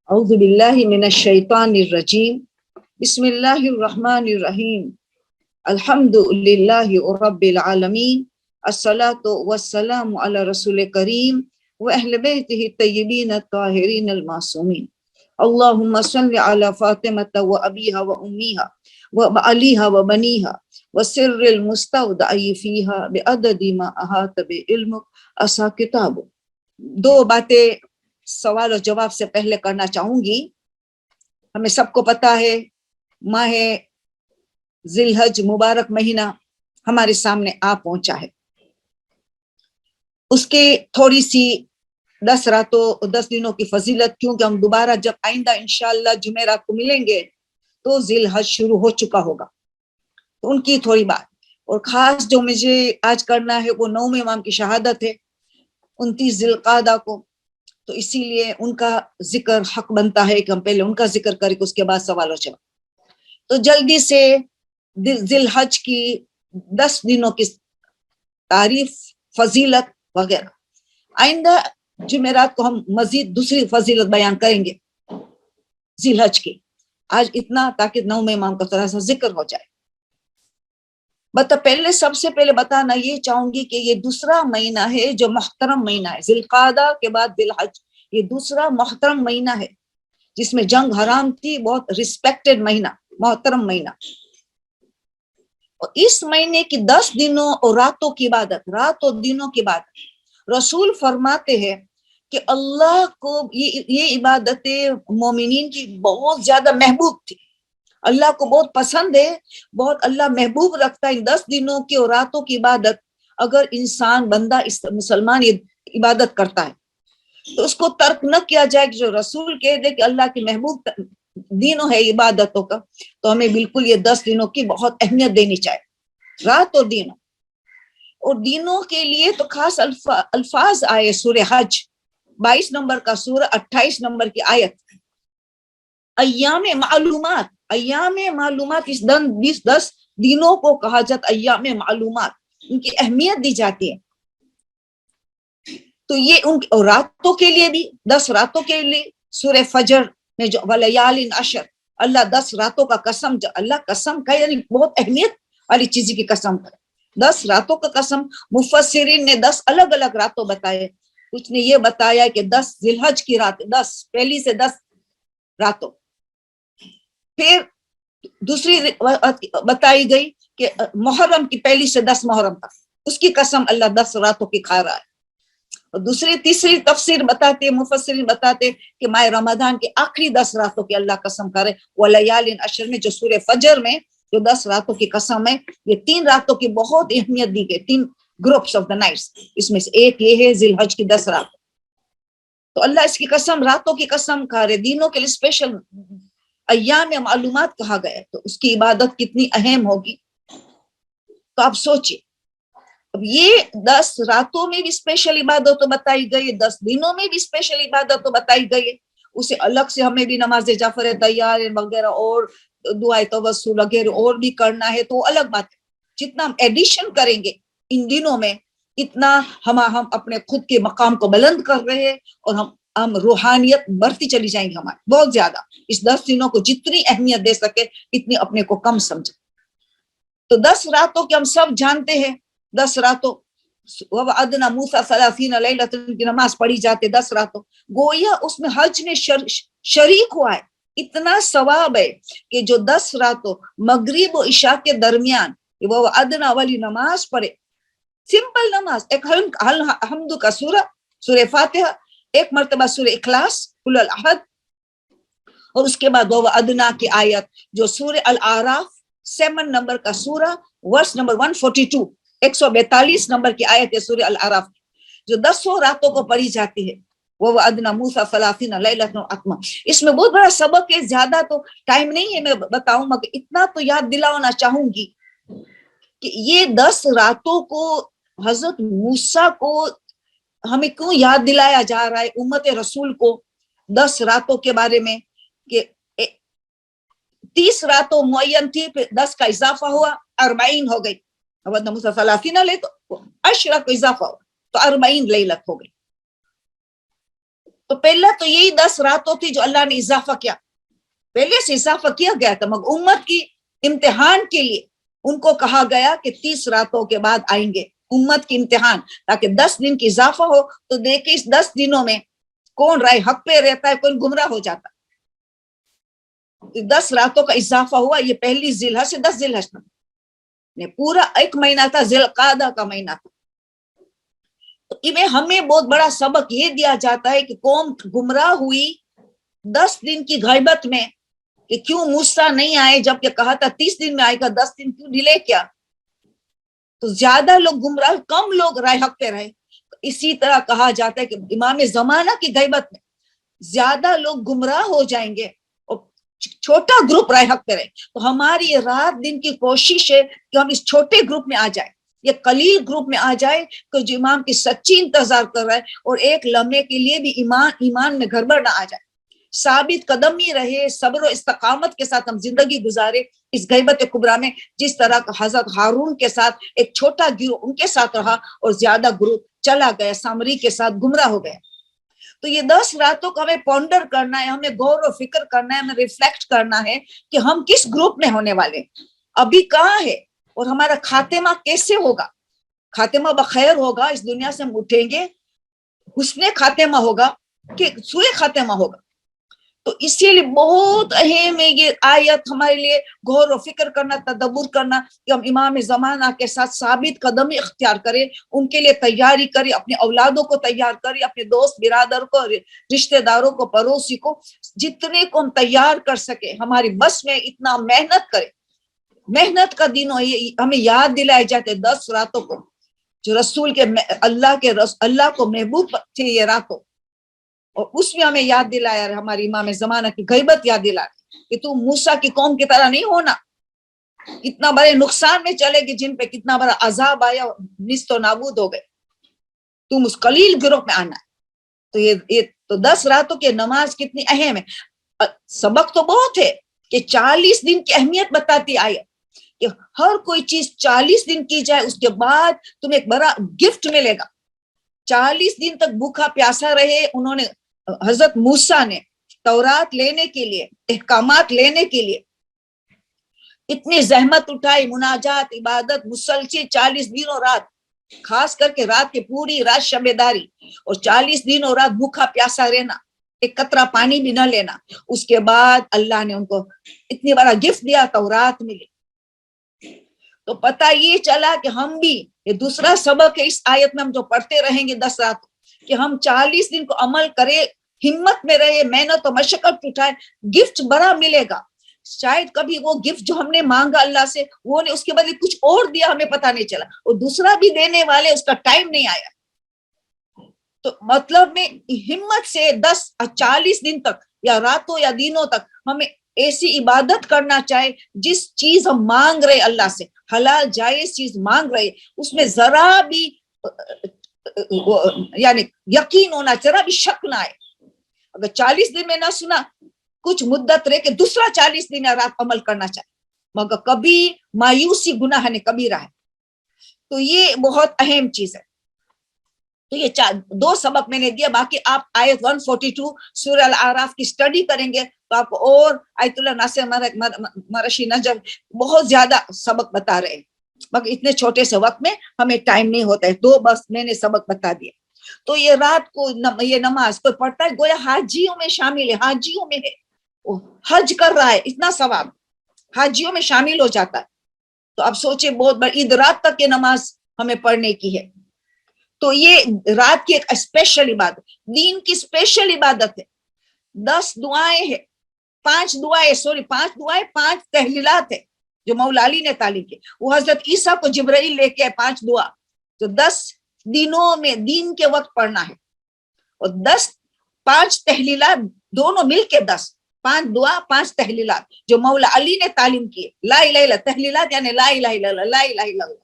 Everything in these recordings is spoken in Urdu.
اعوذ باللہ من الشیطان الرجیم بسم اللہ الرحمن الرحیم الحمد للہ رب العالمین الصلاۃ والسلام علی رسول کریم واہل بیتہ الطیبین الطاہرین المعصومین اللہم صل علی فاطمہ و ابیہا و امیہا و علیہا و بنیہا وسر المستودع فیہا بعدد ما احاط بعلمک اسا کتاب. دو باتیں سوال و جواب سے پہلے کرنا چاہوں گی. ہمیں سب کو پتا ہے ماہ ذی الحج مبارک مہینہ ہمارے سامنے آ پہنچا ہے. اس کے تھوڑی سی 10 راتوں 10 دنوں کی فضیلت، کیونکہ ہم دوبارہ جب آئندہ انشاءاللہ جمعرات کو ملیں گے تو ذی الحج شروع ہو چکا ہوگا، تو ان کی تھوڑی بات. اور خاص جو مجھے آج کرنا ہے وہ 9ویں امام کی شہادت ہے 29 ذی القعدہ کو، تو اسی لیے ان کا ذکر حق بنتا ہے کہ ہم پہلے ان کا ذکر کریں اس کے بعد سوال و جواب. تو جلدی سے ذی الحج کی 10 دنوں کی تعریف، فضیلت وغیرہ. آئندہ جمعرات کو ہم مزید دوسری فضیلت بیان کریں گے ذی الحج کی. آج اتنا تاکہ 9ویں امام کا تھوڑا سا ذکر ہو جائے. پہلے سب سے پہلے بتانا یہ چاہوں گی کہ یہ دوسرا مہینہ ہے جو محترم مہینہ ہے. ذی القعدہ کے بعد ذی الحج یہ دوسرا محترم مہینہ ہے جس میں جنگ حرام تھی. بہت ریسپیکٹڈ مہینہ، محترم مہینہ. اور اس مہینے کی 10 دنوں اور راتوں کی عبادت، رات اور دنوں کی عبادت، رسول فرماتے ہیں کہ اللہ کو یہ عبادتیں مومنین کی بہت زیادہ محبوب تھی. اللہ کو بہت پسند ہے، بہت اللہ محبوب رکھتا ہے ان 10 دنوں کی اور راتوں کی عبادت. اگر انسان بندہ مسلمان یہ عبادت کرتا ہے تو اس کو ترک نہ کیا جائے. جو رسول کہہ دے کہ اللہ کی محبوب دنوں ہے عبادتوں کا، تو ہمیں بالکل یہ 10 دنوں کی بہت اہمیت دینی چاہیے، رات اور دنوں. اور دنوں کے لیے تو خاص الفاظ آئے. سورہ حج 22 نمبر کا سورہ 28 نمبر کی آیت، ایام معلومات. ایام معلومات اس 10 دنوں کو کہا جاتا ایام معلومات، ان کی اہمیت دی جاتی ہے. تو یہ ان راتوں کے لیے بھی 10 راتوں کے لیے سورہ فجر میں جو ولیال عشر، اللہ 10 راتوں کا قسم، اللہ قسم کا یعنی بہت اہمیت والی چیز کی قسم کرے. 10 راتوں کا قسم. مفسرین نے 10 الگ الگ راتوں بتائے. کچھ نے یہ بتایا کہ 10 ذی الحج کی رات، 10 پہلی سے 10 راتوں. پھر دوسری بتائی گئی کہ محرم کی پہلی سے 10 محرم تک، اس کی قسم اللہ 10 راتوں کی کھا رہا ہے. اور دوسری تیسری تفسیر بتاتے، مفسرین بتاتے کہ ماہ رمضان کی آخری 10 راتوں کی اللہ قسم کرے. ولیال عشر میں جو سورہ فجر میں جو 10 راتوں کی قسم ہے، یہ 3 راتوں کی بہت اہمیت دی گئی، 3 گروپس آف دا نائٹس. اس میں سے ایک یہ ہے ذی الحج کی 10 رات. تو اللہ اس کی قسم راتوں کی قسم کھا رہے. دینوں کے لیے اسپیشل ایام معلومات کہا گیا، تو اس کی عبادت کتنی اہم ہوگی. تو آپ سوچئے، اب یہ 10 راتوں میں بھی اسپیشل عبادت بتائی گئی، 10 دنوں میں بھی اسپیشل عبادت بتائی گئی. اسے الگ سے ہمیں بھی نماز جعفر تیار وغیرہ اور دعائے توسل وغیرہ اور بھی کرنا ہے، تو الگ بات ہے. جتنا ہم ایڈیشن کریں گے ان دنوں میں، اتنا ہم اپنے خود کے مقام کو بلند کر رہے ہیں، اور ہم روحانیت بڑھتی چلی جائیں گے ہماری بہت زیادہ. اس 10 دنوں کو جتنی اہمیت دے سکے اتنی اپنے کو کم سمجھے. تو 10 راتوں کے ہم سب جانتے ہیں. 10 راتوں وَوَعَدْنَا مُوسَىٰ 30 لَيْلَةً کی نماز پڑھی جاتے 10 راتوں. گویا اس میں حج میں شریک ہوا ہے. اتنا ثواب ہے کہ جو 10 راتوں مغرب و عشاء کے درمیان وَوَعَدْنَا والی نماز پڑھے، سمپل نماز، ایک حمد کا سورہ فاتحہ، ایک مرتبہ سورہ اخلاص قل الاحد، اور اس کے بعد وَوَعَدْنَا کی آیت جو سورہ الاعراف 7 نمبر کا سورہ ورس نمبر 142، 142 نمبر کی آیت ہے سورہ الاعراف، جو 10 راتوں کو پڑھی جاتی ہے. وَوَعَدْنَا مُوسَىٰ 30 لَيْلَةً وَأَتْمَمَ. اس میں بہت بڑا سبق ہے، زیادہ تو ٹائم نہیں ہے میں بتاؤں، مگر اتنا تو یاد دلانا چاہوں گی کہ یہ 10 راتوں کو حضرت موسیٰ کو ہمیں کیوں یاد دلایا جا رہا ہے، امت رسول کو 10 راتوں کے بارے میں، کہ 30 راتوں معین تھی، پھر 10 کا اضافہ ہوا 40 ہو گئی. حضرت موسیٰ 30 لے تو 10 کا اضافہ ہوا تو 40 لیلت ہو گئی. تو پہلا تو یہی 10 راتوں تھی جو اللہ نے اضافہ کیا، پہلے سے اضافہ کیا گیا تھا، مگر امت کی امتحان کے لیے ان کو کہا گیا کہ 30 راتوں کے بعد آئیں گے امت کی امتحان، تاکہ 10 دن کی اضافہ ہو تو دیکھیں اس 10 دنوں میں کون رائے حق پہ رہتا ہے، کون گمراہ ہو جاتا ہے۔ 10 راتوں کا اضافہ ہوا، یہ پہلی ذی الحج سے 10 ذی الحج نے پورا ایک مہینہ تھا، ذی القعدہ کا مہینہ تھا۔ تو ہمیں بہت بڑا سبق یہ دیا جاتا ہے کہ قوم گمراہ ہوئی 10 دن کی غیبت میں، کہ کیوں موسیٰ نہیں آئے جب کہ کہا تھا 30 دن میں آئے گا، 10 دن کیوں ڈیلے کیا؟ تو زیادہ لوگ گمراہ، کم لوگ رائے حق پہ رہے۔ اسی طرح کہا جاتا ہے کہ امام زمانہ کی غیبت میں زیادہ لوگ گمراہ ہو جائیں گے اور چھوٹا گروپ رائے حق پہ رہے۔ تو ہماری رات دن کی کوشش ہے کہ ہم اس چھوٹے گروپ میں آ جائیں، یہ قلیل گروپ میں آ جائے کہ جو امام کی سچی انتظار کر رہا ہے، اور ایک لمحے کے لیے بھی ایمان میں گڑبڑ نہ آ جائے، ثابت قدمی رہے، صبر و استقامت کے ساتھ ہم زندگی گزارے اس غیبت کبریٰ میں، جس طرح حضرت ہارون کے ساتھ ایک چھوٹا گروہ ان کے ساتھ رہا اور زیادہ گروہ چلا گیا، سامری کے ساتھ گمراہ ہو گیا۔ تو یہ 10 راتوں کو ہمیں پونڈر کرنا ہے، ہمیں غور و فکر کرنا ہے، ہمیں ریفلیکٹ کرنا ہے کہ ہم کس گروپ میں ہونے والے، ابھی کہاں ہے، اور ہمارا خاتمہ کیسے ہوگا۔ خاتمہ بخیر ہوگا، اس دنیا سے ہم اٹھیں گے، حسن خاتمہ ہوگا کہ سوء خاتمہ ہوگا۔ تو اسی لیے بہت اہم ہے یہ آیت ہمارے لیے، غور و فکر کرنا، تدبر کرنا کہ ہم امام زمانہ کے ساتھ ثابت قدمی اختیار کریں، ان کے لیے تیاری کریں، اپنے اولادوں کو تیار کریں، اپنے دوست برادر کو، رشتہ داروں کو، پڑوسی کو، جتنے کو ہم تیار کر سکیں ہماری بس میں اتنا محنت کریں۔ محنت کا دن ہمیں یاد دلائے جاتے 10 راتوں کو، جو رسول کے اللہ کو محبوب تھے یہ راتوں، اور اس میں ہمیں یاد دلایا ہماری امام زمانہ کی غیبت یاد دلا کہ تو موسیٰ کی قوم کی طرح نہیں ہونا، کتنا بڑے نقصان میں چلے گی، جن پہ کتنا بڑا عذاب آیا، نیست و نابود ہو گئے، تم اس قلیل گروہ میں آنا ہے۔ تو یہ تو 10 راتوں کی نماز کتنی اہم ہے۔ سبق تو بہت ہے کہ 40 دن کی اہمیت بتاتی آئے کہ ہر کوئی چیز 40 دن کی جائے، اس کے بعد تمہیں ایک بڑا گفٹ ملے گا۔ 40 دن تک بھوکا پیاسا رہے انہوں نے، حضرت موسیٰ نے تورات لینے کے لیے، احکامات لینے کے لیے اتنی زحمت اٹھائی، مناجات، عبادت مسلسل 40 دن اور رات، خاص کر کے رات کی پوری رات شب داری، اور 40 دن اور رات بھوکا پیاسا رہنا، ایک قطرہ پانی بھی نہ لینا۔ اس کے بعد اللہ نے ان کو اتنی بڑا گفٹ دیا، تورات ملی۔ تو پتہ یہ چلا کہ ہم بھی، یہ دوسرا سبق ہے اس آیت میں ہم جو پڑھتے رہیں گے 10 رات، کہ ہم 40 دن کو عمل کرے، ہمت میں رہے، محنت و مشقت اٹھائے، گفٹ بڑا ملے گا۔ شاید کبھی وہ گفٹ جو ہم نے مانگا اللہ سے، وہ نے اس کے بدلے کچھ اور دیا، ہمیں پتہ نہیں چلا، اور دوسرا بھی دینے والے اس کا ٹائم نہیں آیا۔ تو مطلب میں ہمت سے 40 دن تک یا راتوں یا دنوں تک ہمیں ایسی عبادت کرنا چاہے، جس چیز ہم مانگ رہے اللہ سے، حلال جائز چیز مانگ رہے، اس میں ذرا بھی یعنی یقین ہونا، ذرا بھی شک نہ آئے۔ اگر 40 دن میں نہ سنا، کچھ مدت رہ کے دوسرا 40 دن رات عمل کرنا چاہے، مگر کبھی مایوسی گناہ نے کبیرہ ہے۔ تو یہ بہت اہم چیز ہے۔ تو یہ 2 سبق میں نے دیا، باقی آپ آیت 142 سورہ الاعراف کی سٹڈی کریں گے تو آپ کو، اور آیت اللہ ناصر مرشی نجم بہت زیادہ سبق بتا رہے ہیں، مگر اتنے چھوٹے سے وقت میں ہمیں ٹائم نہیں ہوتا ہے، 2 بس میں نے سبق بتا دیا۔ تو یہ رات کو یہ نماز کوئی پڑھتا ہے گویا حاجیوں میں شامل ہے، حاجیوں میں ہے، حج کر رہا ہے، اتنا ثواب حاجیوں میں شامل ہو جاتا ہے۔ تو اب سوچے بہت بڑی عید رات تک یہ نماز ہمیں پڑھنے کی ہے۔ تو یہ رات کی ایک اسپیشل عبادت، دین کی اسپیشل عبادت ہے۔ 10 دعائیں ہیں، 5 دعائیں 5 تحلیلات ہیں جو مولا علی نے تعلیم کی۔ وہ حضرت عیسیٰ کو جبرائیل لے کے 5 دعا جو 10 دنوں میں دین کے وقت پڑھنا ہے، اور 5 تحلیلات دونوں مل کے 5 دعا 5 تحلیلات جو مولا علی نے تعلیم کی۔ لا الہ الا، تحلیلات یعنی لا الہ الا اللہ، لا الہ الا اللہ،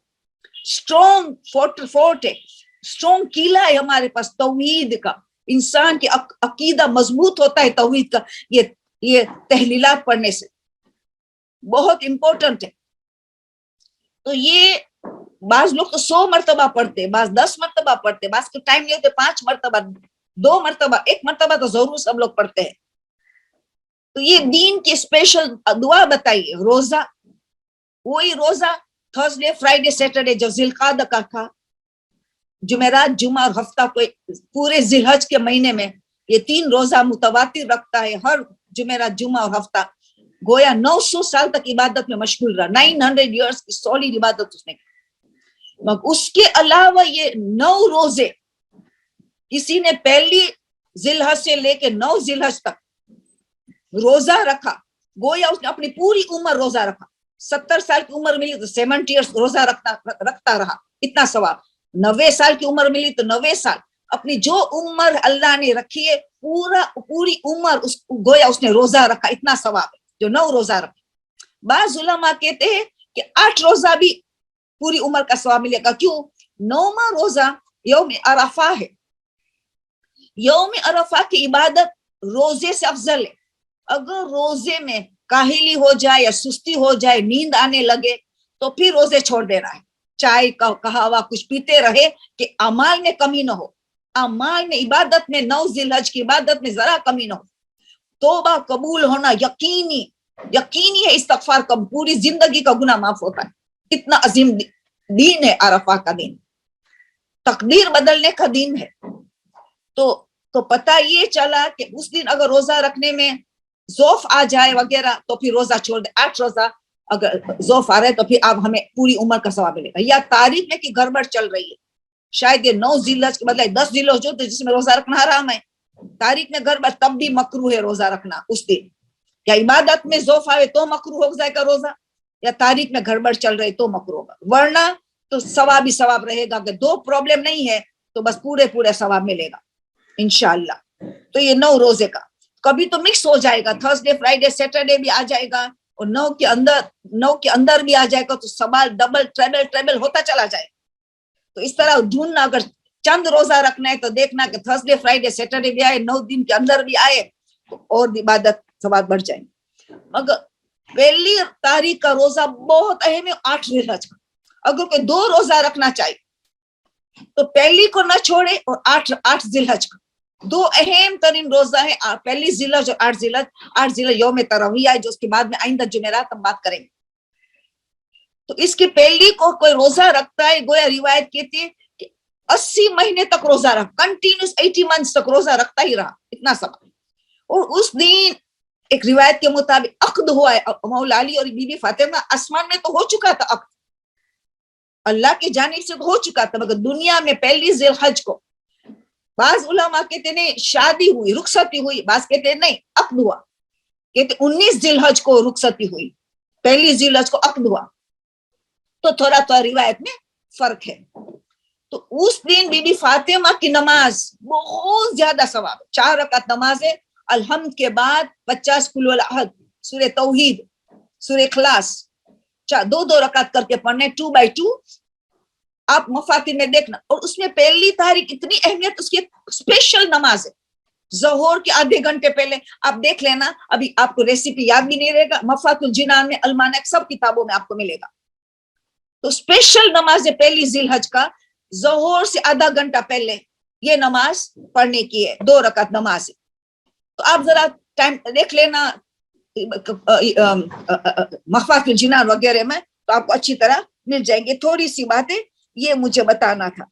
اسٹرونگ فورٹ ہے، اسٹرونگ قلعہ ہے ہمارے پاس توحید کا۔ انسان کی عقیدہ مضبوط ہوتا ہے توحید کا یہ تحلیلات پڑھنے سے، بہت امپورٹنٹ ہے۔ تو یہ بعض لوگ تو 100 مرتبہ پڑھتے، بعض 10 مرتبہ پڑھتے، بعض کو ٹائم نہیں ہوتے 5 مرتبہ 2 مرتبہ, 1 مرتبہ تو ضرور سب لوگ پڑھتے ہیں. تو یہ دین کی اسپیشل دعا بتائیے, روزہ, وہی روزہ تھرسڈے فرائیڈے سیٹرڈے جو ذی القعدہ کا تھا, جمعرات جمعہ اور ہفتہ کو پورے ذی الحج کے مہینے میں یہ 3 روزہ متواتر رکھتا ہے, ہر جمعرات جمعہ اور ہفتہ. گویا 900 سال تک عبادت میں مشغول رہا, 900 ایئرس کی سولیڈ عبادت اس نے کی. اس کے علاوہ یہ 9 روزے کسی نے پہلی ذی الحج سے لے کے 9 ذی الحج تک روزہ رکھا, گویا اس نے اپنی پوری عمر روزہ رکھا. 70 سال کی عمر ملی تو 70 ایئرس روزہ رکھتا رہا, اتنا ثواب. 90 سال کی عمر ملی تو 90 سال, اپنی جو عمر اللہ نے رکھی ہے پوری عمر گویا اس نے روزہ رکھا, اتنا ثواب ہے جو 9 روزہ رکھے. بعض علماء کہتے ہیں کہ 8 روزہ بھی پوری عمر کا ثواب ملے گا. کیوں؟ 9واں روزہ یوم عرفہ ہے. یوم عرفہ کی عبادت روزے سے افضل ہے. اگر روزے میں کاہلی ہو جائے یا سستی ہو جائے, نیند آنے لگے, تو پھر روزے چھوڑ دینا ہے. چائے کا قہوہ کچھ پیتے رہے کہ اعمال میں کمی نہ ہو, اعمال میں عبادت میں 9 ذی الحج کی عبادت میں ذرا کمی نہ ہو. توبہ قبول ہونا یقینی ہے, استغفار کا پوری زندگی کا گناہ معاف ہوتا ہے. اتنا عظیم دین ہے عرفہ کا دین, تقدیر بدلنے کا دین ہے. تو پتہ یہ چلا کہ اس دن اگر روزہ رکھنے میں ضعف آ جائے وغیرہ تو پھر روزہ چھوڑ دے. 8 روزہ اگر ضعف آ رہا ہے تو پھر اب ہمیں پوری عمر کا ثواب ملے گا. یا تاریخ میں کی گڑبڑ چل رہی ہے, شاید یہ 9 ذی الحج کے بدلے 10 ذی الحج جو جس میں روزہ رکھنا حرام ہے, تاریخ میں گڑبڑ تب بھی مکروہ ہے روزہ رکھنا اس دن. یا عبادت میں ضعف آئے تو مکروہ ہو جائے گا روزہ, یا تاریخ میں گڑبڑ چل رہی تو مکروہ ہوگا. ورنہ تو ثواب ہی ثواب رہے گا. کہ 2 پرابلم نہیں ہے تو بس پورے ثواب ملے گا انشاءاللہ. تو یہ 9 روزے کا کبھی تو مکس ہو جائے گا, تھرسڈے فرائیڈے سیٹرڈے بھی آ جائے گا, اور 9 کے اندر بھی آ جائے گا, تو سوال ڈبل ٹریبل ہوتا چلا جائے. تو اس طرح ڈھونڈنا, اگر چند روزہ رکھنا ہے تو دیکھنا کہ تھرسڈے فرائیڈے سیٹرڈے بھی آئے, 9 دن کے اندر بھی آئے, تو اور عبادت ثواب بڑھ جائیں. مگر پہلی تاریخ کا روزہ بہت اہم ہے, 8 ذی الحج کا. اگر کوئی 2 روزہ رکھنا چاہیے تو پہلی کو نہ چھوڑے, اور 8 ذی الحج کا 2 اہم ترین روزہ ہے, پہلی ذی الحج اور 8 ذی الحج. 8 ذی الحج یوم ترویہ ہے, جو اس کے بعد میں آئندہ جمعرات ہم بات کریں گے. تو اس کی پہلی کو کوئی روزہ رکھتا ہے, گویا روایت کہتی ہے کہ 80 مہینے تک روزہ رکھ, کنٹینیوس 80 منتھس تک روزہ رکھتا ہی رہا, اتنا سب. اور اس دن ایک روایت کے مطابق عقد ہوا ہے مولا علی اور بی بی فاطمہ. آسمان میں تو ہو چکا تھا عقد, اللہ کی جانب سے ہو چکا تھا, مگر دنیا میں پہلی ذی الحج کو بعض علماء کہتے ہیں شادی ہوئی, رخصتی ہوئی, بعض کہتے ہیں نہیں عقد ہوا, کہتے 19 ذی الحج کو رخصتی ہوئی, پہلی ذی الحج کو عقد ہوا. تو تھوڑا روایت میں فرق ہے. تو اس دن بی بی فاطمہ کی نماز بہت زیادہ ثواب, 4 رکعت نماز ہے, الحمد کے بعد 50 قل الاحد, سورہ توحید, سورہ اخلاص, 2 رکعت کر کے پڑھنے 2 by 2. آپ مفاتن میں دیکھنا. اور اس میں پہلی تاریخ اتنی اہمیت, اس کی اسپیشل نماز ہے, ظہور کے آدھے گھنٹے پہلے. آپ دیکھ لینا, ابھی آپ کو ریسیپی یاد بھی نہیں رہے گا, مفات الجنان میں, المانک, سب کتابوں میں آپ کو ملے گا. تو اسپیشل نماز ہے پہلی ذی الحج کا, ظہور سے آدھا گھنٹہ پہلے یہ نماز پڑھنے کی ہے, 2 رکعت نماز ہے. تو آپ ذرا ٹائم دیکھ لینا مفات الجنان وغیرہ میں, تو آپ کو اچھی طرح مل جائیں گے. تھوڑی سی باتیں یہ مجھے بتانا تھا.